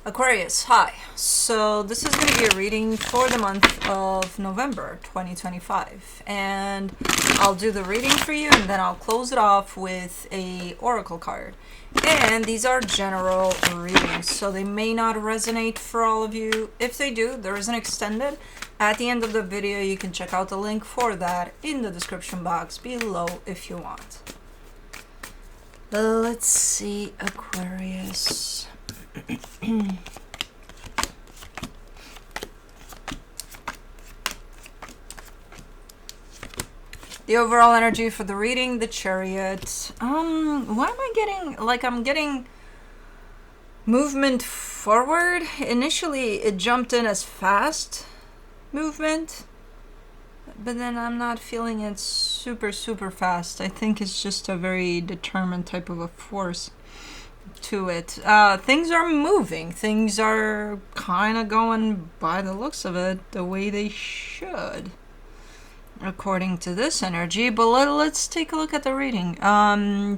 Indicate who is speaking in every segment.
Speaker 1: Aquarius, hi. So this is going to be a reading for the month of November 2025. And I'll do the reading for you and then I'll close it off with a oracle card. And these are general readings, so they may not resonate for all of you. If they do, there is an extended. At the end of the video, you can check out the link for that in the description box below if you want. Let's see, Aquarius. The overall energy for the reading, the chariot. What am I getting? Like, I'm getting movement forward. Initially, it jumped in as fast movement, but then I'm not feeling it super fast. I think it's just a very determined type of a force to it. Things are moving. Things are kind of going, by the looks of it, the way they should, according to this energy. But let's take a look at the reading.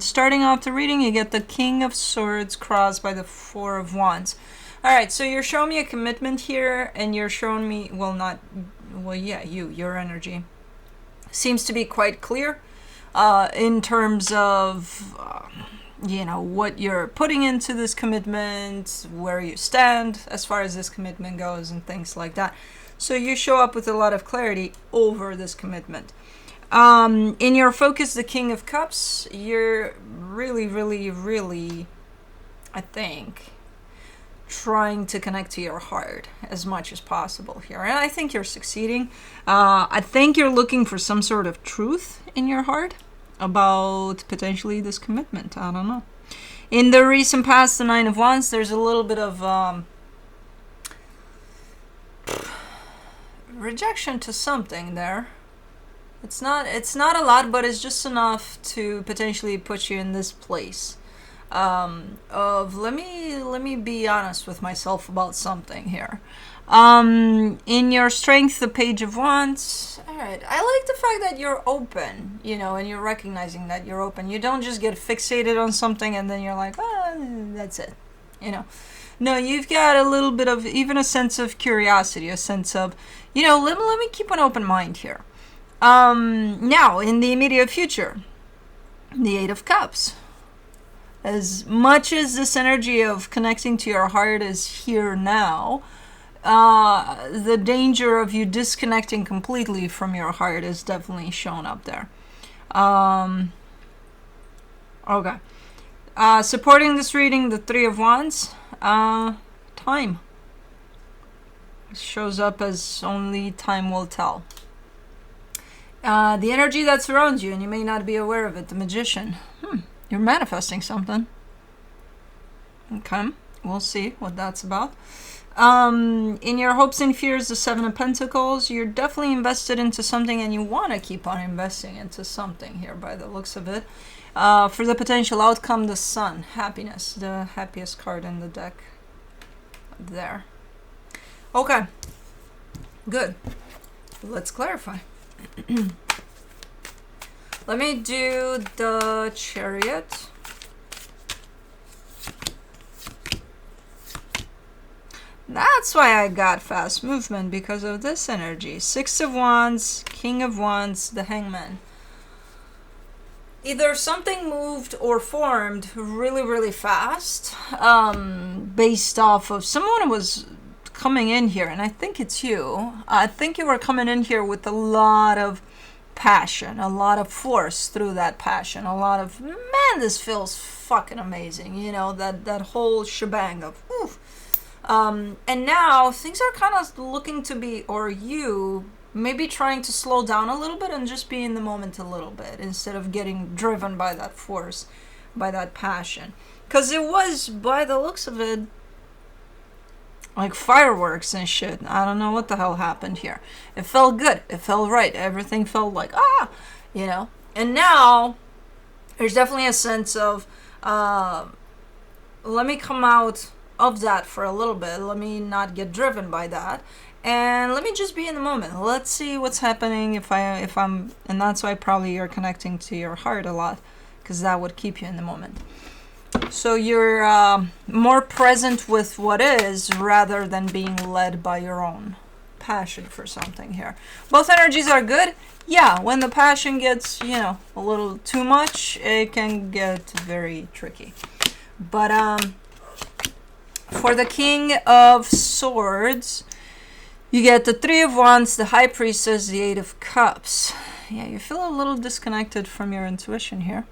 Speaker 1: Starting off the reading, you get the King of Swords crossed by the Four of Wands. All right, so you're showing me a commitment here, and you're showing me, your energy seems to be quite clear in terms of what you're putting into this commitment, where you stand as far as this commitment goes, and things like that. So you show up with a lot of clarity over this commitment. In your focus, the King of Cups, you're really, I think, trying to connect to your heart as much as possible here. And I think you're succeeding. I think you're looking for some sort of truth in your heart about potentially this commitment. I don't know. In the recent past, the Nine of Wands, there's a little bit of rejection to something there. It's not a lot, but it's just enough to potentially put you in this place of let me be honest with myself about something here. In your strength, the Page of Wands. All right, I like the fact that you're open, and you're recognizing that you're open. You don't just get fixated on something and then you're like, that's it, No, you've got a little bit of even a sense of curiosity, a sense of, let me keep an open mind here. Now, in the immediate future, the Eight of Cups. As much as this energy of connecting to your heart is here now, the danger of you disconnecting completely from your heart is definitely shown up there. Okay. Supporting this reading, the Three of Wands. Time. It shows up as only time will tell. The energy that surrounds you, and you may not be aware of it, the Magician. You're manifesting something. Okay, we'll see what that's about. In your hopes and fears, the Seven of Pentacles, you're definitely invested into something and you want to keep on investing into something here by the looks of it. For the potential outcome, the Sun, happiness, the happiest card in the deck there. Okay, good. Let's clarify. Let me do the Chariot. That's why I got fast movement, because of this energy. Six of Wands, King of Wands, the Hangman. Either something moved or formed really fast, based off of someone who was coming in here, and I think it's you. I think you were coming in here with a lot of passion, a lot of force through that passion, a lot of, man, this feels fucking amazing, that whole shebang of, oof. And now things are kind of looking to be, or you maybe trying to slow down a little bit and just be in the moment a little bit instead of getting driven by that force, by that passion. Because it was, by the looks of it, like fireworks and shit. I don't know what the hell happened here. It felt good. It felt right. Everything felt like, And now, there's definitely a sense of, let me come out of that for a little bit. Let me not get driven by that. And let me just be in the moment. Let's see what's happening if and that's why probably you're connecting to your heart a lot, because that would keep you in the moment. So you're more present with what is rather than being led by your own passion for something here. Both energies are good. Yeah, when the passion gets, you know, a little too much, it can get very tricky. But for the King of Swords, you get the Three of Wands, the High Priestess, the Eight of Cups. Yeah, you feel a little disconnected from your intuition here.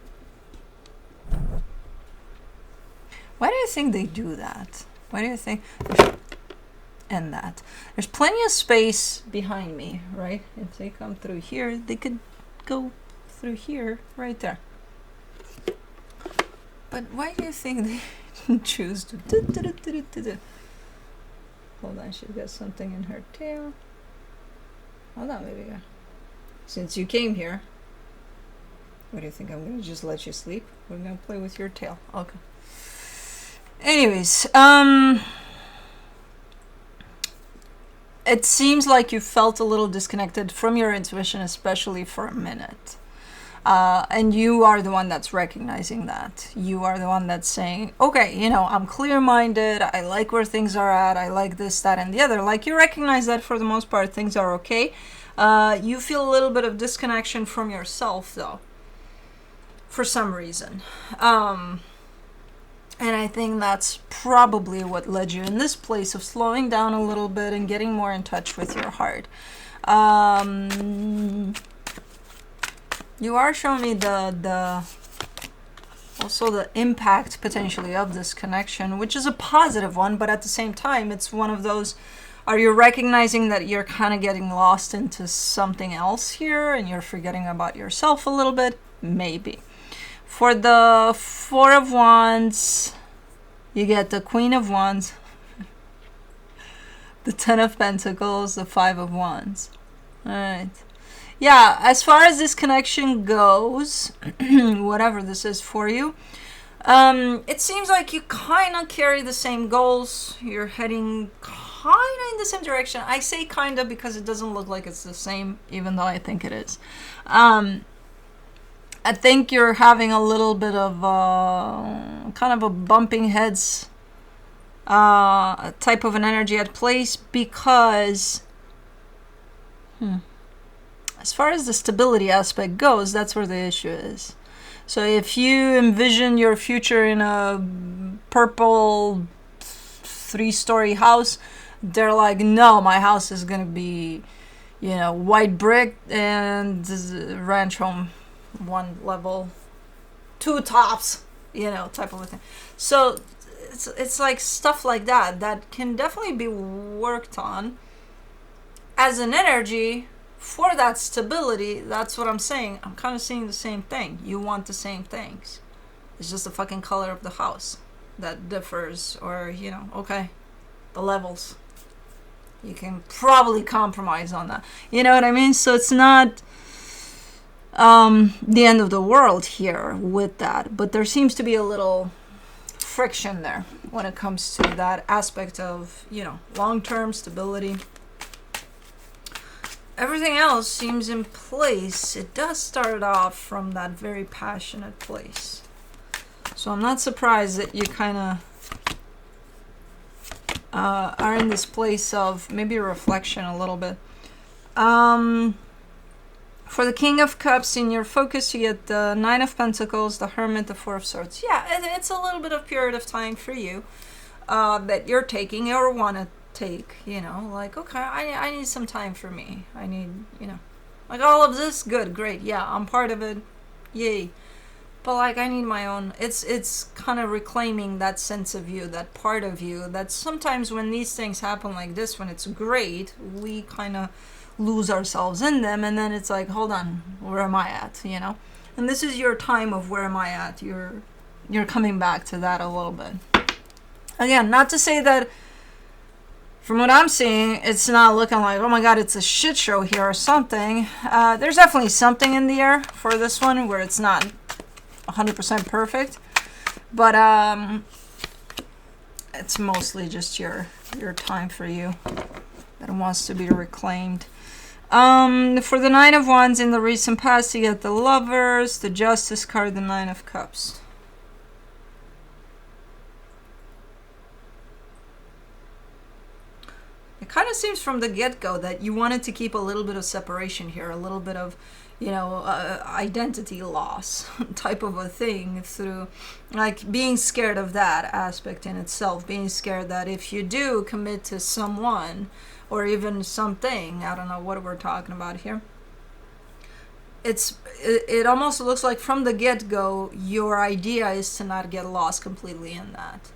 Speaker 1: Why do you think they do that? Why do you think... And that. There's plenty of space behind me, right? If they come through here, they could go through here, right there. But why do you think they choose to... Hold on, she's got something in her tail. Hold on, baby girl. Since you came here, what do you think? I'm going to just let you sleep? We're going to play with your tail. Okay. Anyways, it seems like you felt a little disconnected from your intuition, especially for a minute. And you are the one that's recognizing that. You are the one that's saying, okay, you know, I'm clear-minded. I like where things are at. I like this, that, and the other. Like, you recognize that for the most part, things are okay. You feel a little bit of disconnection from yourself, though, for some reason. And I think that's probably what led you in this place of slowing down a little bit and getting more in touch with your heart. You are showing me also the impact potentially of this connection, which is a positive one, but at the same time, it's one of those, are you recognizing that you're kind of getting lost into something else here and you're forgetting about yourself a little bit? Maybe. For the Four of Wands, you get the Queen of Wands, the Ten of Pentacles, the Five of Wands. All right. Yeah, as far as this connection goes, whatever this is for you, it seems like you kind of carry the same goals. You're heading kind of in the same direction. I say kind of because it doesn't look like it's the same, even though I think it is. I think you're having a little bit of kind of a bumping heads type of an energy at place because as far as the stability aspect goes, that's where the issue is. So if you envision your future in a purple 3-story house, they're like, no, my house is going to be, you know, white brick and ranch home. 1 level, 2 tops, you know, type of a thing. So it's like stuff like that can definitely be worked on as an energy for that stability. That's what I'm saying. I'm kind of seeing the same thing. You want the same things. It's just the fucking color of the house that differs, or, you know, okay, the levels. You can probably compromise on that. You know what I mean? So it's not the end of the world here with that, but there seems to be a little friction there when it comes to that aspect of, you know, long-term stability. Everything else seems in place. It does start off from that very passionate place, so I'm not surprised that you kind of are in this place of maybe reflection a little bit. For the King of Cups, in your focus, you get the Nine of Pentacles, the Hermit, the Four of Swords. Yeah, it's a little bit of period of time for you that you're taking or want to take, you know, like, okay, I need some time for me. I need, you know, like all of this, good, great, yeah, I'm part of it, yay. But like, I need my own, it's kind of reclaiming that sense of you, that part of you, that sometimes when these things happen like this, when it's great, we kind of lose ourselves in them, and then it's like, hold on, where am I at, you know? And this is your time of where am I at. You're coming back to that a little bit. Again, not to say that from what I'm seeing, it's not looking like, oh my god, it's a shit show here or something. There's definitely something in the air for this one where it's not 100% perfect, but it's mostly just your time for you that wants to be reclaimed. For the Nine of Wands, in the recent past, you get the Lovers, the Justice card, the Nine of Cups. It kind of seems from the get-go that you wanted to keep a little bit of separation here, a little bit of, identity loss type of a thing, through like being scared of that aspect in itself, being scared that if you do commit to someone or even something, I don't know what we're talking about here, it almost looks like from the get-go your idea is to not get lost completely in that,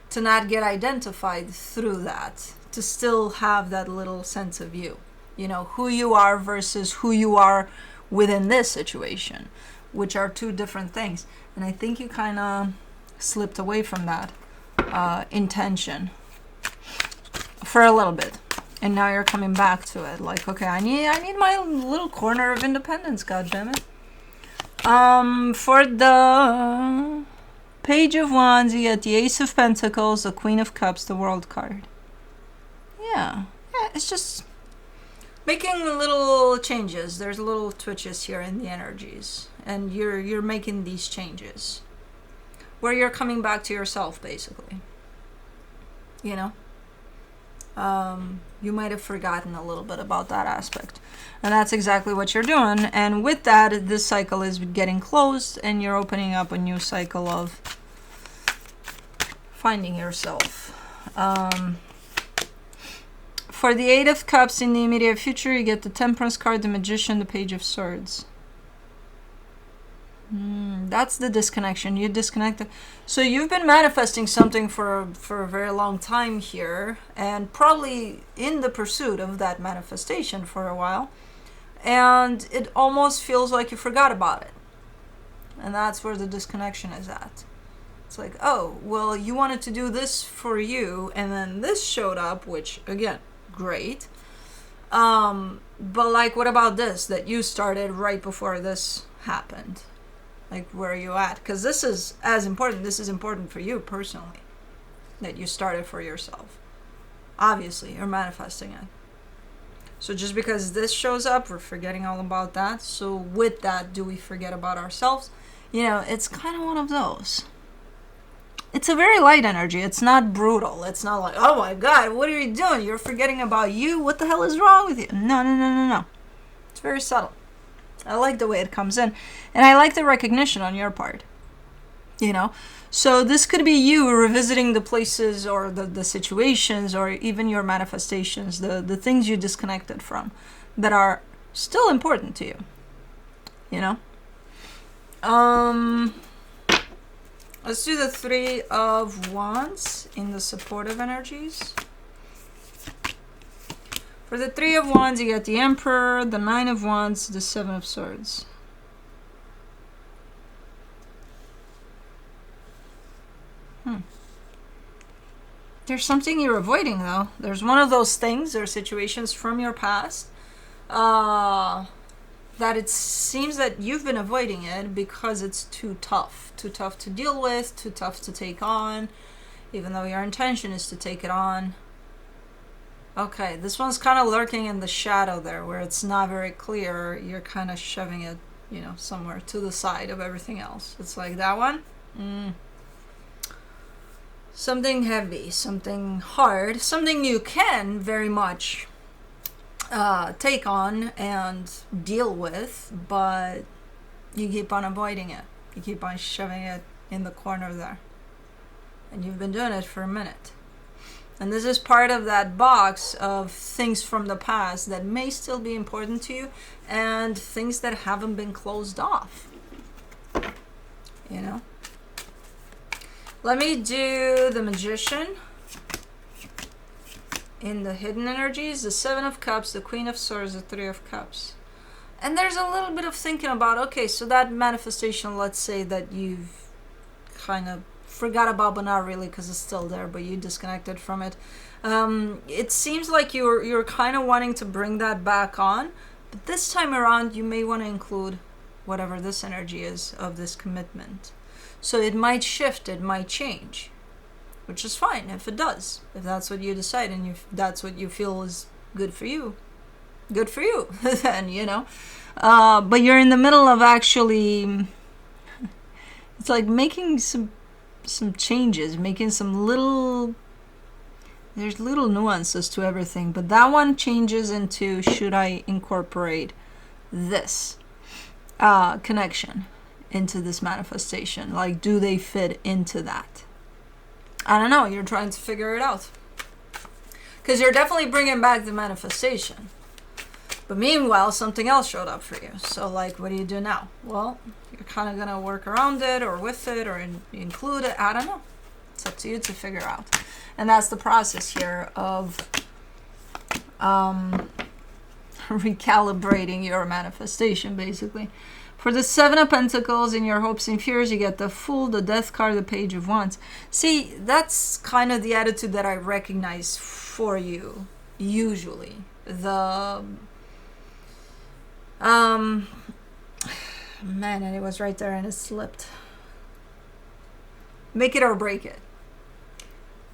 Speaker 1: to not get identified through that, to still have that little sense of you, who you are versus who you are within this situation, which are two different things. And I think you kind of slipped away from that intention for a little bit, and now you're coming back to it. Like, okay, I need my little corner of independence. God damn it. For the Page of Wands, you get the Ace of Pentacles, the Queen of Cups, the World card. Yeah, it's just making little changes. There's little twitches here in the energies, and you're making these changes where you're coming back to yourself, basically. You might have forgotten a little bit about that aspect, and that's exactly what you're doing. And with that, this cycle is getting closed, and you're opening up a new cycle of finding yourself. For the Eight of Cups in the immediate future, you get the Temperance card, the Magician, the Page of Swords. That's the disconnection. You disconnected. So you've been manifesting something for a very long time here, and probably in the pursuit of that manifestation for a while. And it almost feels like you forgot about it. And that's where the disconnection is at. It's like, oh, well, you wanted to do this for you, and then this showed up, which, again, great. But like, what about this that you started right before this happened? Like, where are you at? Because this is as important. This is important for you personally, that you started for yourself. Obviously, you're manifesting it. So just because this shows up, we're forgetting all about that. So with that, do we forget about ourselves? It's kind of one of those. It's a very light energy. It's not brutal. It's not like, oh my God, what are you doing? You're forgetting about you. What the hell is wrong with you? No. It's very subtle. I like the way it comes in. And I like the recognition on your part. So this could be you revisiting the places or the situations or even your manifestations, the things you disconnected from that are still important to you. Let's do the Three of Wands in the supportive energies. For the Three of Wands, you get the Emperor, the Nine of Wands, the Seven of Swords. There's something you're avoiding, though. There's one of those things or situations from your past that it seems that you've been avoiding it because it's too tough to deal with, too tough to take on, even though your intention is to take it on. Okay, this one's kind of lurking in the shadow there, where it's not very clear. You're kind of shoving it, somewhere to the side of everything else. It's like that one. Something heavy, something hard, something you can very much take on and deal with, but you keep on avoiding it. You keep on shoving it in the corner there. And you've been doing it for a minute. And this is part of that box of things from the past that may still be important to you and things that haven't been closed off. Let me do the Magician in the hidden energies, the Seven of Cups, the Queen of Swords, the Three of Cups. And there's a little bit of thinking about, okay, so that manifestation, let's say that you've kind of forgot about, but not really because it's still there, but you disconnected from it. It seems like you're kind of wanting to bring that back on, but this time around you may want to include whatever this energy is of this commitment. So it might shift, it might change, which is fine if it does. If that's what you decide and if that's what you feel is good for you, then, but you're in the middle of actually, it's like making some changes, making some little There's little nuances to everything, but that one changes into, should I incorporate this connection into this manifestation? Like, do they fit into that? I don't know. You're trying to figure it out. Because you're definitely bringing back the manifestation. But meanwhile, something else showed up for you. So, like, what do you do now? Well, you're kind of going to work around it or with it or include it. I don't know. It's up to you to figure out. And that's the process here of recalibrating your manifestation, basically. For the Seven of Pentacles, in your hopes and fears, you get the Fool, the Death card, the Page of Wands. See, that's kind of the attitude that I recognize for you, usually. The... man, and it was right there and it slipped. Make it or break it.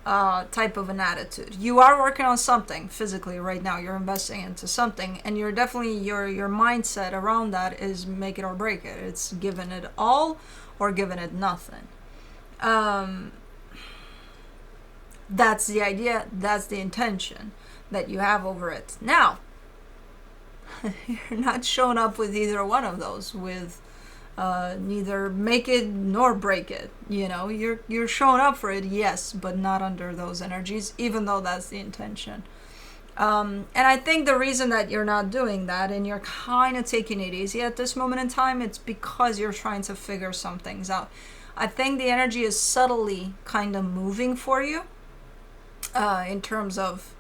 Speaker 1: Type of an attitude. You are working on something physically right now. You're investing into something, and you're definitely your mindset around that is make it or break it. It's giving it all or giving it nothing. That's the idea. That's the intention that you have over it. Now, you're not showing up with either one of those. With neither make it nor break it. You know, you're showing up for it, yes, but not under those energies, even though that's the intention. And I think the reason that you're not doing that and you're kind of taking it easy at this moment in time, it's because you're trying to figure some things out. I think the energy is subtly kind of moving for you in terms of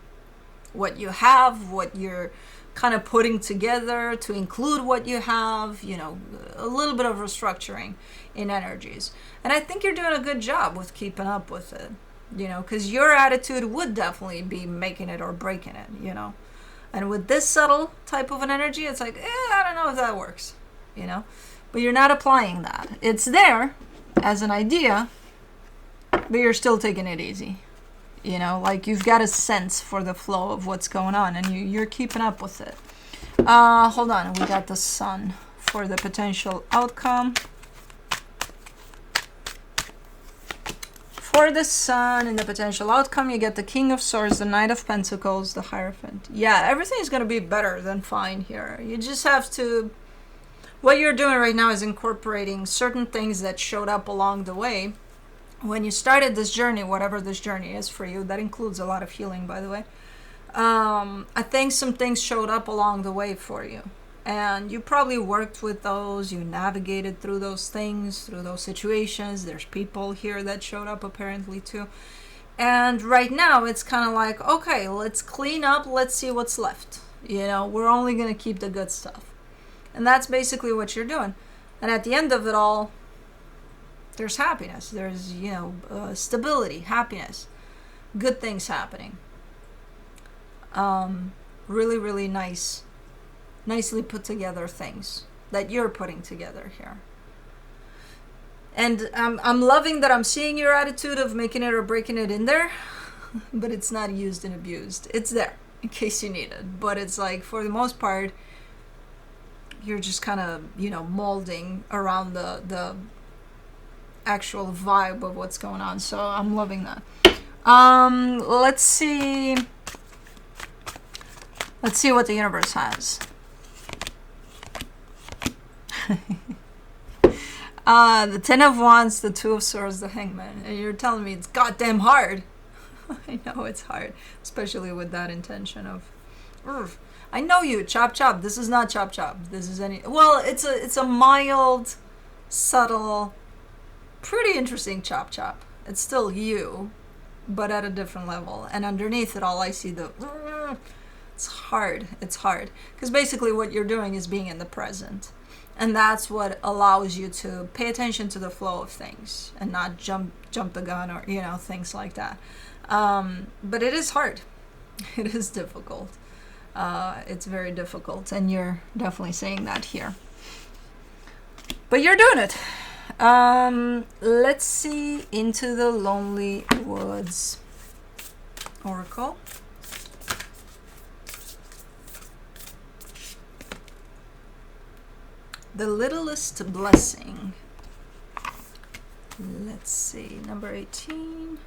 Speaker 1: what you have, what you're kind of putting together to include what you have, you know, a little bit of restructuring in energies. And I think you're doing a good job with keeping up with it, you know, because your attitude would definitely be making it or breaking it, you know. And with this subtle type of an energy, it's like, I don't know if that works, you know. But you're not applying that. It's there as an idea, but you're still taking it easy. You know, like you've got a sense for the flow of what's going on and you're keeping up with it. Hold on, we got the Sun for the potential outcome. For the Sun and the potential outcome, you get the King of Swords, the Knight of Pentacles, the Hierophant. Yeah, everything is going to be better than fine here. You just have to... What you're doing right now is incorporating certain things that showed up along the way. When you started this journey, whatever this journey is for you, that includes a lot of healing, by the way. I think some things showed up along the way for you. And you probably worked with those, you navigated through those things, through those situations. There's people here that showed up apparently too. And right now it's kind of like, okay, let's clean up, let's see what's left. You know, we're only going to keep the good stuff. And that's basically what you're doing. And at the end of it all, there's happiness, there's, you know, stability, happiness, good things happening. Really, really nicely put together things that you're putting together here. And I'm loving that I'm seeing your attitude of making it or breaking it in there, but it's not used and abused. It's there in case you need it. But it's like, for the most part, you're just kind of, you know, molding around the actual vibe of what's going on. So I'm loving that. Let's see what the universe has. The Ten of Wands, the Two of Swords, the Hangman. And you're telling me it's goddamn hard. I know it's hard, especially with that intention of, I know you, chop chop. This is not chop chop. This is well, it's a mild, subtle, pretty interesting chop chop. It's still you, but at a different level. And underneath it all, I see it's hard. It's hard. Because basically what you're doing is being in the present. And that's what allows you to pay attention to the flow of things and not jump the gun or, you know, things like that. But it is hard. It is difficult. It's very difficult. And you're definitely saying that here. But you're doing it. Let's see into the Lonely Woods Oracle. The Littlest Blessing. Let's see, number 18.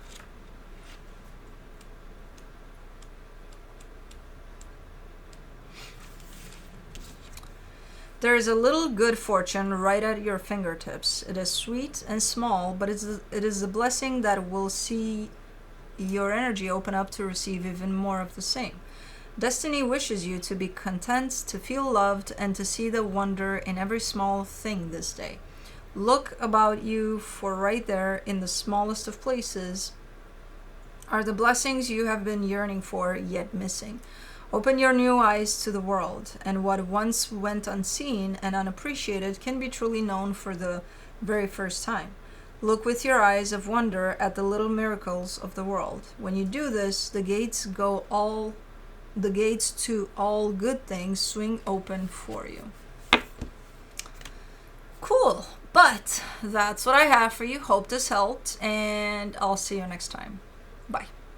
Speaker 1: There is a little good fortune right at your fingertips. It is sweet and small, but it is a blessing that will see your energy open up to receive even more of the same. Destiny wishes you to be content, to feel loved, and to see the wonder in every small thing this day. Look about you, for right there in the smallest of places are the blessings you have been yearning for yet missing. Open your new eyes to the world, and what once went unseen and unappreciated can be truly known for the very first time. Look with your eyes of wonder at the little miracles of the world. When you do this, the gates to all good things swing open for you. Cool. But that's what I have for you. Hope this helped, and I'll see you next time. Bye.